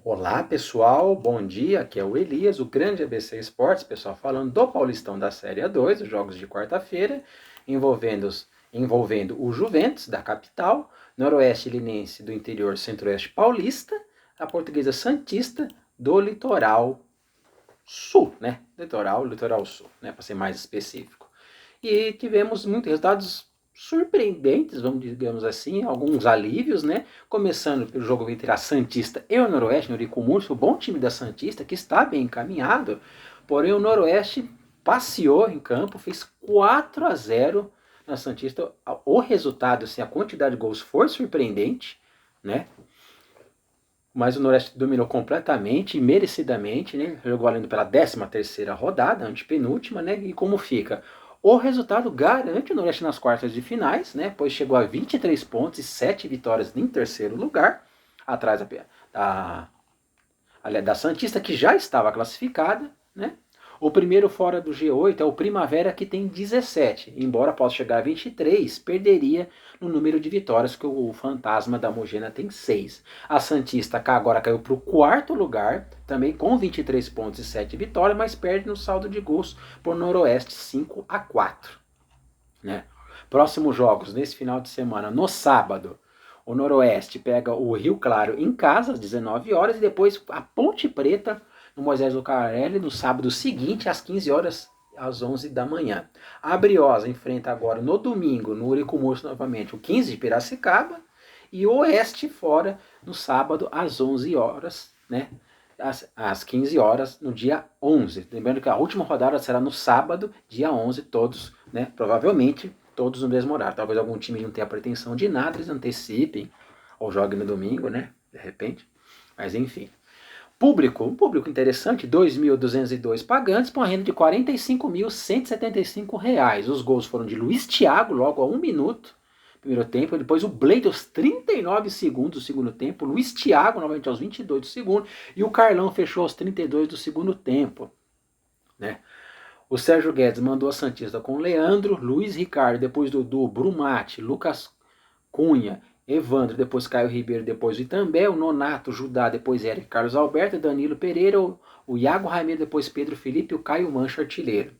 Olá pessoal, bom dia, aqui é o Elias, o grande ABC Esportes, pessoal, falando do Paulistão da Série A2, os jogos de quarta-feira, envolvendo o Juventus, da capital, Noroeste Linense do interior Centro-Oeste Paulista, a Portuguesa Santista do Litoral Sul, né? Litoral Sul, né? Para ser mais específico. E tivemos muitos resultados surpreendentes, vamos digamos assim, alguns alívios, né? Começando pelo jogo entre a Santista e o Noroeste, no Eurico Murcio, o bom time da Santista, que está bem encaminhado, porém o Noroeste passeou em campo, fez 4-0 na Santista. O resultado, assim, a quantidade de gols foi surpreendente, né? Mas o Noroeste dominou completamente e merecidamente, né? Jogou valendo pela 13ª rodada, antepenúltima, né? E como fica? O resultado garante o Noroeste nas quartas de finais, né? Pois chegou a 23 pontos e 7 vitórias em terceiro lugar, atrás da Santista, que já estava classificada, né? O primeiro fora do G8 é o Primavera, que tem 17. Embora possa chegar a 23, perderia no número de vitórias, que o Fantasma da Mogena tem 6. A Santista agora caiu para o quarto lugar, também com 23 pontos e 7 vitórias, mas perde no saldo de gols por Noroeste 5-4. Né? Próximos jogos nesse final de semana, no sábado, o Noroeste pega o Rio Claro em casa às 19 horas e depois a Ponte Preta no Moisés Lucarelli no sábado seguinte às 15 horas às 11 da manhã. A Briosa enfrenta agora no domingo no Eurico Murcio novamente o 15 de Piracicaba e o Oeste fora no sábado às 11 horas, né? Às 15 horas no dia 11. Lembrando que a última rodada será no sábado, dia 11, todos, né? Provavelmente todos no mesmo horário. Talvez algum time não tenha pretensão de nada, eles antecipem ou joguem no domingo, né? De repente. Mas enfim. Um público interessante, 2.202 pagantes, com uma renda de R$ 45.175. Os gols foram de Luiz Thiago, logo a 1 minuto, primeiro tempo. Depois o Blade aos 39 segundos do segundo tempo. Luiz Thiago, novamente aos 22 do segundo. E o Carlão fechou aos 32 do segundo tempo. Né? O Sérgio Guedes mandou a Santista com Leandro, Luiz Ricardo, depois Dudu, Brumati, Lucas Cunha, Evandro, depois Caio Ribeiro, depois o Itambé, o Nonato, Judá, depois Eric Carlos Alberto, Danilo Pereira, o Iago Ramiro, depois Pedro Felipe e o Caio Mancha, artilheiro.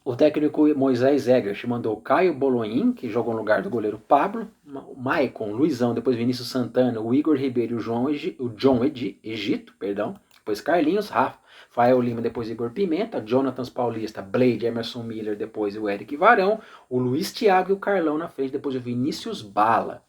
O técnico Moisés Egert mandou Caio Boloin, que jogou no lugar do goleiro Pablo, o Maicon, Luizão, depois Vinícius Santana, o Igor Ribeiro e o John Egito, perdão. Depois Carlinhos, Rafael Lima, depois Igor Pimenta, Jonathan Paulista, Blade, Emerson Miller, depois o Eric Varão, o Luiz Thiago e o Carlão na frente, depois o Vinícius Bala.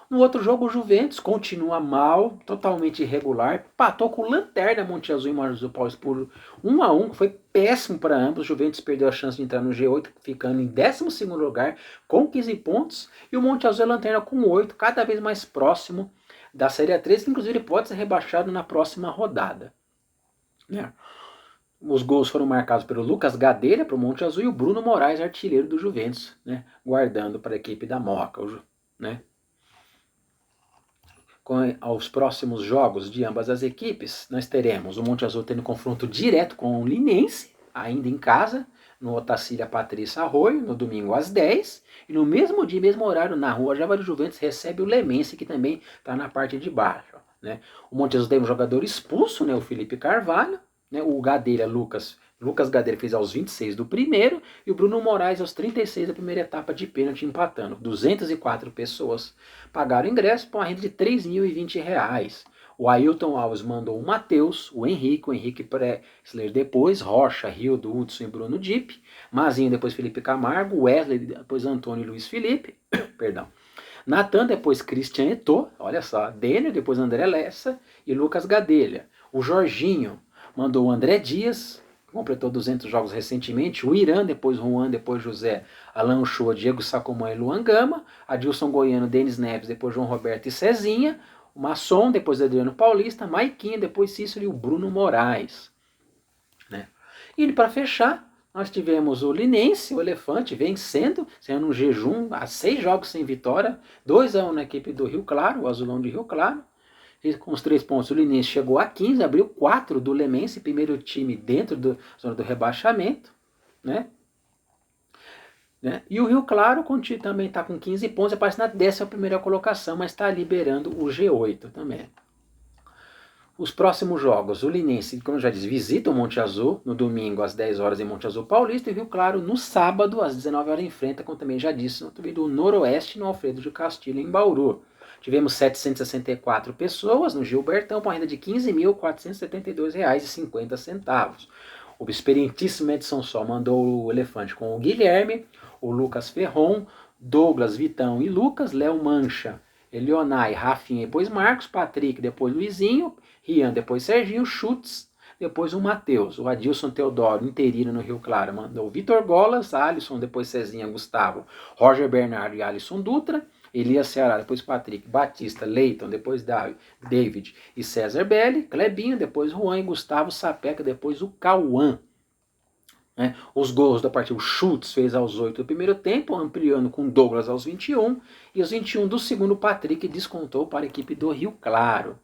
No outro jogo, o Juventus continua mal, totalmente irregular, patou com o Lanterna Monte Azul e Marcos Paulista por 1-1, que foi péssimo para ambos. O Juventus perdeu a chance de entrar no G8, ficando em 12º lugar com 15 pontos, e o Monte Azul e a Lanterna com 8, cada vez mais próximo da Série A3, que inclusive pode ser rebaixado na próxima rodada. Né? Os gols foram marcados pelo Lucas Gadelha para o Monte Azul e o Bruno Moraes, artilheiro do Juventus, né? Guardando para a equipe da Moca. Né? Aos próximos jogos de ambas as equipes, nós teremos o Monte Azul tendo confronto direto com o Linense, ainda em casa, no Otacília Patrícia Arroio, no domingo às 10. E no mesmo dia, mesmo horário, na rua Javari Juventus recebe o Lemense, que também está na parte de baixo. Né? O Monte Azul tem um jogador expulso, né, o Felipe Carvalho, né, o Gadelha Lucas Gadelha fez aos 26 do primeiro e o Bruno Moraes aos 36 da primeira etapa de pênalti empatando. 204 pessoas pagaram ingresso por uma renda de R$ 3.020. O Ailton Alves mandou o Matheus, o Henrique Pressler depois, Rocha, Rildo, Hudson e Bruno Dipp, Mazinho depois Felipe Camargo, Wesley depois Antônio e Luiz Felipe, perdão. Natan depois Christian Eto'o, olha só, Dênio depois André Lessa e Lucas Gadelha. O Jorginho mandou o André Dias, completou 200 jogos recentemente, o Irã, depois Juan, depois José, Alan Shoa, Diego Sacomã e Luan Gama, Adilson Goiano, Denis Neves, depois João Roberto e Cezinha, o Masson, depois Adriano Paulista, Maiquinha, depois Cícero e o Bruno Moraes. Né? E para fechar, nós tivemos o Linense, o Elefante, vencendo, sendo um jejum, há 6 jogos sem vitória, 2-1 na equipe do Rio Claro, o Azulão de Rio Claro. E com os 3 pontos, o Linense chegou a 15, abriu 4 do Lemense, primeiro time dentro da zona do rebaixamento. Né? E o Rio Claro também está com 15 pontos, aparece na 11ª colocação, mas está liberando o G8 também. Os próximos jogos, o Linense, como eu já disse, visita o Monte Azul no domingo às 10 horas em Monte Azul Paulista e o Rio Claro no sábado às 19 horas enfrenta, como também já disse, no do Noroeste no Alfredo de Castilho em Bauru. Tivemos 764 pessoas no Gilbertão com a renda de R$ 15.472,50. O experientíssimo Edson Sol mandou o elefante com o Guilherme, o Lucas Ferron, Douglas, Vitão e Lucas, Léo Mancha, Elionai, Rafinha, depois Marcos, Patrick, depois Luizinho, Rian, depois Serginho, Schutz, depois o Matheus, o Adilson Teodoro, interino no Rio Claro, mandou Vitor Golas, Alisson, depois Cezinha, Gustavo, Roger Bernardo e Alisson Dutra, Elias Ceará, depois Patrick, Batista, Leiton, depois David e César Belli, Clebinho, depois Juan e Gustavo Sapeca, depois o Cauã. Né? Os gols da partida, o Schultz fez aos 8 do primeiro tempo, ampliando com Douglas aos 21, e os 21 do segundo, Patrick descontou para a equipe do Rio Claro.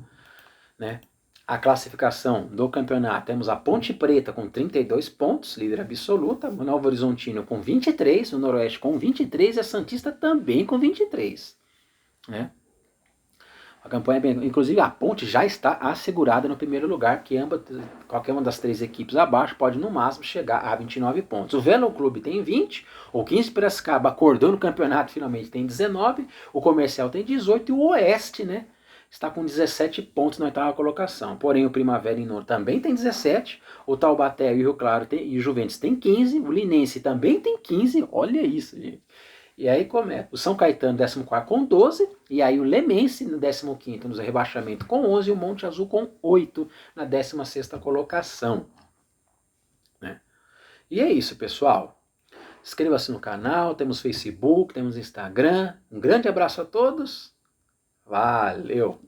Né? A classificação do campeonato, temos a Ponte Preta com 32 pontos, líder absoluta, o Novo Horizontino com 23, o Noroeste com 23 e a Santista também com 23. Né? A campanha é bem... Inclusive a Ponte já está assegurada no primeiro lugar, que qualquer uma das 3 equipes abaixo pode no máximo chegar a 29 pontos. O Velo Clube tem 20, o 15 Piracicaba acordou no campeonato finalmente tem 19, o Comercial tem 18 e o Oeste, né, está com 17 pontos na 8ª colocação. Porém, o Primavera em Novo também tem 17, o Taubaté e o Rio Claro e o Juventus tem 15, o Linense também tem 15, olha isso, gente. E aí começa o São Caetano 14º com 12, e aí o Lemense no 15º no rebaixamento com 11 e o Monte Azul com 8 na 16ª colocação. Né? E é isso, pessoal. Inscreva-se no canal, temos Facebook, temos Instagram. Um grande abraço a todos. Valeu!